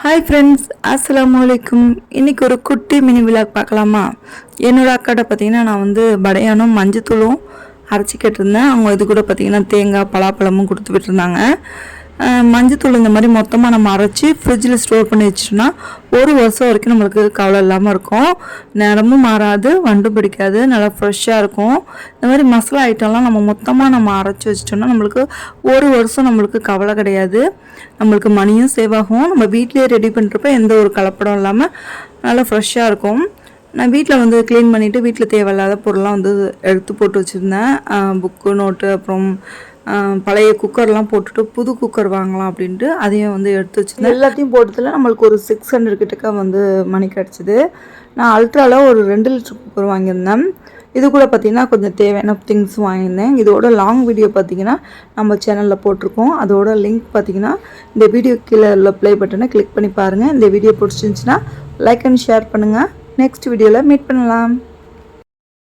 Hi friends, அஸ்ஸலாமு அலைக்கும். இன்றைக்கி ஒரு குட்டி மினி விலாக் பார்க்கலாமா? என்னோடய அக்காட்ட பார்த்தீங்கன்னா நான் வந்து படையானும் மஞ்சத்தூளும் அரைச்சிக்கிட்டு இருந்தேன். அவங்க இது கூட பார்த்தீங்கன்னா தேங்காய் பலாப்பழமும் கொடுத்து விட்டுருந்தாங்க. மஞ்சத்தூள் இந்த மாதிரி மொத்தமாக நம்ம அரைச்சி ஃப்ரிட்ஜில் ஸ்டோர் பண்ணி வச்சிட்டோம்னா ஒரு வருஷம் வரைக்கும் நம்மளுக்கு கவலை இல்லாமல் இருக்கும். நேரமும் மாறாது, வண்டு பிடிக்காது, நல்லா ஃப்ரெஷ்ஷாக இருக்கும். இந்த மாதிரி மசாலா ஐட்டம்லாம் நம்ம அரைச்சி வச்சிட்டோம்னா நம்மளுக்கு ஒரு வருஷம் நம்மளுக்கு கவலை கிடையாது. நம்மளுக்கு மணியும் சேவ் ஆகும். நம்ம வீட்டிலேயே ரெடி பண்ணுறப்ப எந்த ஒரு கலப்படம் இல்லாமல் நல்லா ஃப்ரெஷ்ஷாக இருக்கும். நான் வீட்டில் வந்து க்ளீன் பண்ணிவிட்டு வீட்டில் தேவையில்லாத பொருள்லாம் வந்து எடுத்து போட்டு வச்சுருந்தேன். புக்கு, நோட்டு, அப்புறம் பழைய குக்கர்லாம் போட்டுட்டு புது குக்கர் வாங்கலாம் அப்படின்ட்டு அதையும் வந்து எடுத்து வச்சுருந்தேன். எல்லாத்தையும் போட்டதில் நம்மளுக்கு ஒரு 600 கிட்டக்க வந்து மணி கிடச்சிது. நான் அல்ட்ராவில் ஒரு 2 லிட்டர் குக்கர் வாங்கியிருந்தேன். இது கூட பார்த்திங்கன்னா கொஞ்சம் தேவையான திங்ஸ் வாங்கியிருந்தேன். இதோட லாங் வீடியோ பார்த்திங்கன்னா நம்ம சேனலில் போட்டிருக்கோம். அதோட லிங்க் பார்த்திங்கன்னா இந்த வீடியோ கீழே உள்ள ப்ளே பட்டனை கிளிக் பண்ணி பாருங்கள். இந்த வீடியோ பிடிச்சிருந்துச்சின்னா லைக் அண்ட் ஷேர் பண்ணுங்கள். நெக்ஸ்ட் வீடியோவில் மீட் பண்ணலாம்.